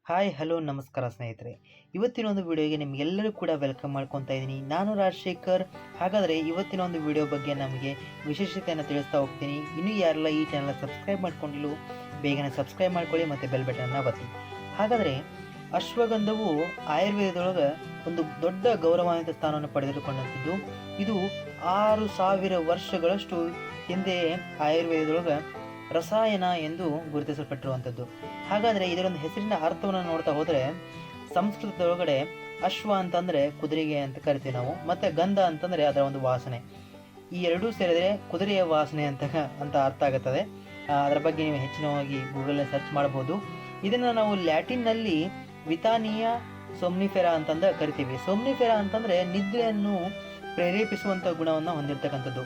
Hi hello ನಮಸ್ಕಾರ ಸ್ನೇಹಿತರೆ. ಇವತ್ತಿನ ಒಂದು ವಿಡಿಯೋಗೆ ನಿಮಗೆಲ್ಲರೂ ಕೂಡ ವೆಲ್ಕಮ್ ಮಾಡ್ಕೊತಾ ಇದ್ದೀನಿ. ನಾನು ರಾಜಶೇಖರ್. ಹಾಗಾದರೆ ಇವತ್ತಿನ ಒಂದು ವಿಡಿಯೋ ಬಗ್ಗೆ ನಮಗೆ ವಿಶೇಷತೆಯನ್ನು ತಿಳಿಸ್ತಾ ಹೋಗ್ತೀನಿ. ಇನ್ನೂ ಯಾರೆಲ್ಲ ಈ ಚಾನಲ್ ಸಬ್ಸ್ಕ್ರೈಬ್ ಮಾಡ್ಕೊಂಡಿಲ್ಲ ಬೇಗನೆ ಸಬ್ಸ್ಕ್ರೈಬ್ ಮಾಡ್ಕೊಳ್ಳಿ ಮತ್ತು ಬೆಲ್ ಬಟನ್ನ ಒತ್ತಿ. ಹಾಗಾದರೆ ಅಶ್ವಗಂಧವು ಆಯುರ್ವೇದದೊಳಗೆ ಒಂದು ದೊಡ್ಡ ಗೌರವಾನ್ವಿತ ಸ್ಥಾನವನ್ನು ಪಡೆದುಕೊಂಡಂಥದ್ದು. ಇದು 6000 ವರ್ಷಗಳಷ್ಟು ಹಿಂದೆ ಆಯುರ್ವೇದದೊಳಗೆ ರಸಾಯನ ಎಂದು ಗುರುತಿಸಲ್ಪಟ್ಟಿರುವಂಥದ್ದು. ಹಾಗಾದರೆ ಇದರೊಂದು ಹೆಸರಿನ ಅರ್ಥವನ್ನು ನೋಡ್ತಾ ಹೋದರೆ ಸಂಸ್ಕೃತದೊಳಗಡೆ ಅಶ್ವ ಅಂತಂದರೆ ಕುದುರೆಗೆ ಅಂತ ಕರಿತೀವಿ ನಾವು, ಮತ್ತು ಗಂಧ ಅಂತಂದರೆ ಅದರ ಒಂದು ವಾಸನೆ. ಈ ಎರಡೂ ಸೇರಿದರೆ ಕುದುರೆಯ ವಾಸನೆ ಅಂತ ಅರ್ಥ ಆಗುತ್ತದೆ. ಅದರ ಬಗ್ಗೆ ನೀವು ಹೆಚ್ಚಿನವಾಗಿ ಗೂಗಲ್ನಲ್ಲಿ ಸರ್ಚ್ ಮಾಡಬಹುದು. ಇದನ್ನು ನಾವು ಲ್ಯಾಟಿನ್ನಲ್ಲಿ ವಿತಾನಿಯಾ ಸೊಮ್ನಿಫೆರಾ ಅಂತಂದ ಕರಿತೀವಿ. ಸೊಮ್ನಿಫೆರಾ ಅಂತಂದರೆ ನಿದ್ರೆಯನ್ನು ಪ್ರೇರೇಪಿಸುವಂಥ ಗುಣವನ್ನು ಹೊಂದಿರತಕ್ಕಂಥದ್ದು.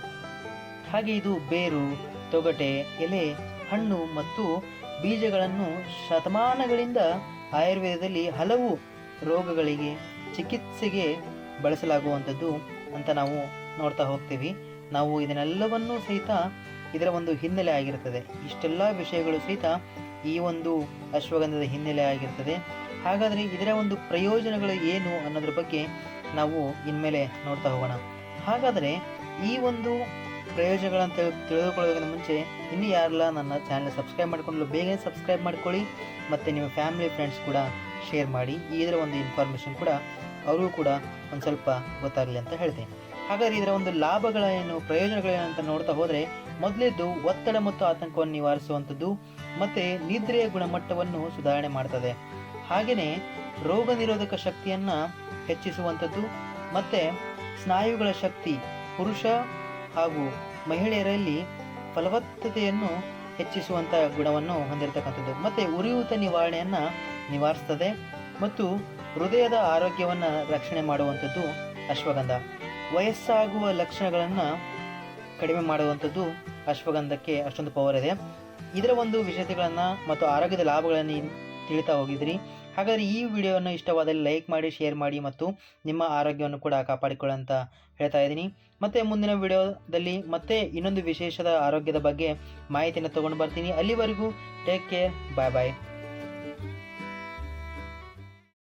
ಹಾಗೆ ಇದು ಬೇರು, ತೊಗಟೆ, ಎಲೆ, ಹಣ್ಣು ಮತ್ತು ಬೀಜಗಳನ್ನು ಶತಮಾನಗಳಿಂದ ಆಯುರ್ವೇದದಲ್ಲಿ ಹಲವು ರೋಗಗಳಿಗೆ ಚಿಕಿತ್ಸೆಗೆ ಬಳಸಲಾಗುವಂಥದ್ದು ಅಂತ ನಾವು ನೋಡ್ತಾ ಹೋಗ್ತೀವಿ. ನಾವು ಇದನ್ನೆಲ್ಲವನ್ನೂ ಸಹಿತ ಇದರ ಒಂದು ಹಿನ್ನೆಲೆ ಆಗಿರ್ತದೆ. ಇಷ್ಟೆಲ್ಲ ವಿಷಯಗಳು ಸಹಿತ ಈ ಒಂದು ಅಶ್ವಗಂಧದ ಹಿನ್ನೆಲೆ ಆಗಿರ್ತದೆ. ಹಾಗಾದರೆ ಇದರ ಒಂದು ಪ್ರಯೋಜನಗಳು ಏನು ಅನ್ನೋದ್ರ ಬಗ್ಗೆ ನಾವು ಇನ್ಮೇಲೆ ನೋಡ್ತಾ ಹೋಗೋಣ. ಹಾಗಾದರೆ ಈ ಒಂದು ಪ್ರಯೋಜನಗಳನ್ನು ತಿಳಿದುಕೊಳ್ಳೋದಕ್ಕಿಂತ ಮುಂಚೆ ಇನ್ನೂ ಯಾರೆಲ್ಲ ನನ್ನ ಚಾನಲ್ ಸಬ್ಸ್ಕ್ರೈಬ್ ಮಾಡಿಕೊಂಡು ಬೇಗನೆ ಸಬ್ಸ್ಕ್ರೈಬ್ ಮಾಡ್ಕೊಳ್ಳಿ ಮತ್ತು ನಿಮ್ಮ ಫ್ಯಾಮಿಲಿ ಫ್ರೆಂಡ್ಸ್ ಕೂಡ ಶೇರ್ ಮಾಡಿ. ಇದರ ಒಂದು ಇನ್ಫಾರ್ಮೇಷನ್ ಕೂಡ ಅವ್ರಿಗೂ ಕೂಡ ಒಂದು ಸ್ವಲ್ಪ ಗೊತ್ತಾಗಲಿ ಅಂತ ಹೇಳ್ತೇನೆ. ಹಾಗಾದರೆ ಇದರ ಒಂದು ಲಾಭಗಳೇನು, ಪ್ರಯೋಜನಗಳೇನು ಅಂತ ನೋಡ್ತಾ ಹೋದರೆ, ಮೊದಲೇದು ಒತ್ತಡ ಮತ್ತು ಆತಂಕವನ್ನು ನಿವಾರಿಸುವಂಥದ್ದು ಮತ್ತು ನಿದ್ರೆಯ ಗುಣಮಟ್ಟವನ್ನು ಸುಧಾರಣೆ ಮಾಡ್ತದೆ. ಹಾಗೆಯೇ ರೋಗ ನಿರೋಧಕ ಶಕ್ತಿಯನ್ನು ಹೆಚ್ಚಿಸುವಂಥದ್ದು ಮತ್ತು ಸ್ನಾಯುಗಳ ಶಕ್ತಿ, ಪುರುಷ ಹಾಗೂ ಮಹಿಳೆಯರಲ್ಲಿ ಫಲವತ್ತತೆಯನ್ನು ಹೆಚ್ಚಿಸುವಂಥ ಗುಣವನ್ನು ಹೊಂದಿರತಕ್ಕಂಥದ್ದು ಮತ್ತು ಉರಿಯೂತ ನಿವಾರಣೆಯನ್ನು ನಿವಾರಿಸ್ತದೆ ಮತ್ತು ಹೃದಯದ ಆರೋಗ್ಯವನ್ನು ರಕ್ಷಣೆ ಮಾಡುವಂಥದ್ದು ಅಶ್ವಗಂಧ. ವಯಸ್ಸಾಗುವ ಲಕ್ಷಣಗಳನ್ನು ಕಡಿಮೆ ಮಾಡುವಂಥದ್ದು ಅಶ್ವಗಂಧಕ್ಕೆ ಅಷ್ಟೊಂದು ಪವರ್ ಇದೆ. ಇದರ ಒಂದು ವಿಷಯತೆಗಳನ್ನು ಮತ್ತು ಆರೋಗ್ಯದ ಲಾಭಗಳನ್ನು ತಿಳಿತಾ ಹೋಗಿದ್ರಿ. ಹಾಗಾದರೆ ಈ ವಿಡಿಯೋವನ್ನು ಇಷ್ಟವಾದಲ್ಲಿ ಲೈಕ್ ಮಾಡಿ, ಶೇರ್ ಮಾಡಿ ಮತ್ತು ನಿಮ್ಮ ಆರೋಗ್ಯವನ್ನು ಕೂಡ ಕಾಪಾಡಿಕೊಳ್ಳಿ ಅಂತ ಹೇಳ್ತಾ ಇದ್ದೀನಿ. ಮತ್ತು ಮುಂದಿನ ವಿಡಿಯೋದಲ್ಲಿ ಮತ್ತೆ ಇನ್ನೊಂದು ವಿಶೇಷದ ಆರೋಗ್ಯದ ಬಗ್ಗೆ ಮಾಹಿತಿಯನ್ನು ತೊಗೊಂಡು ಬರ್ತೀನಿ. ಅಲ್ಲಿವರೆಗೂ ಟೇಕ್ ಕೇರ್, ಬಾಯ್ ಬಾಯ್.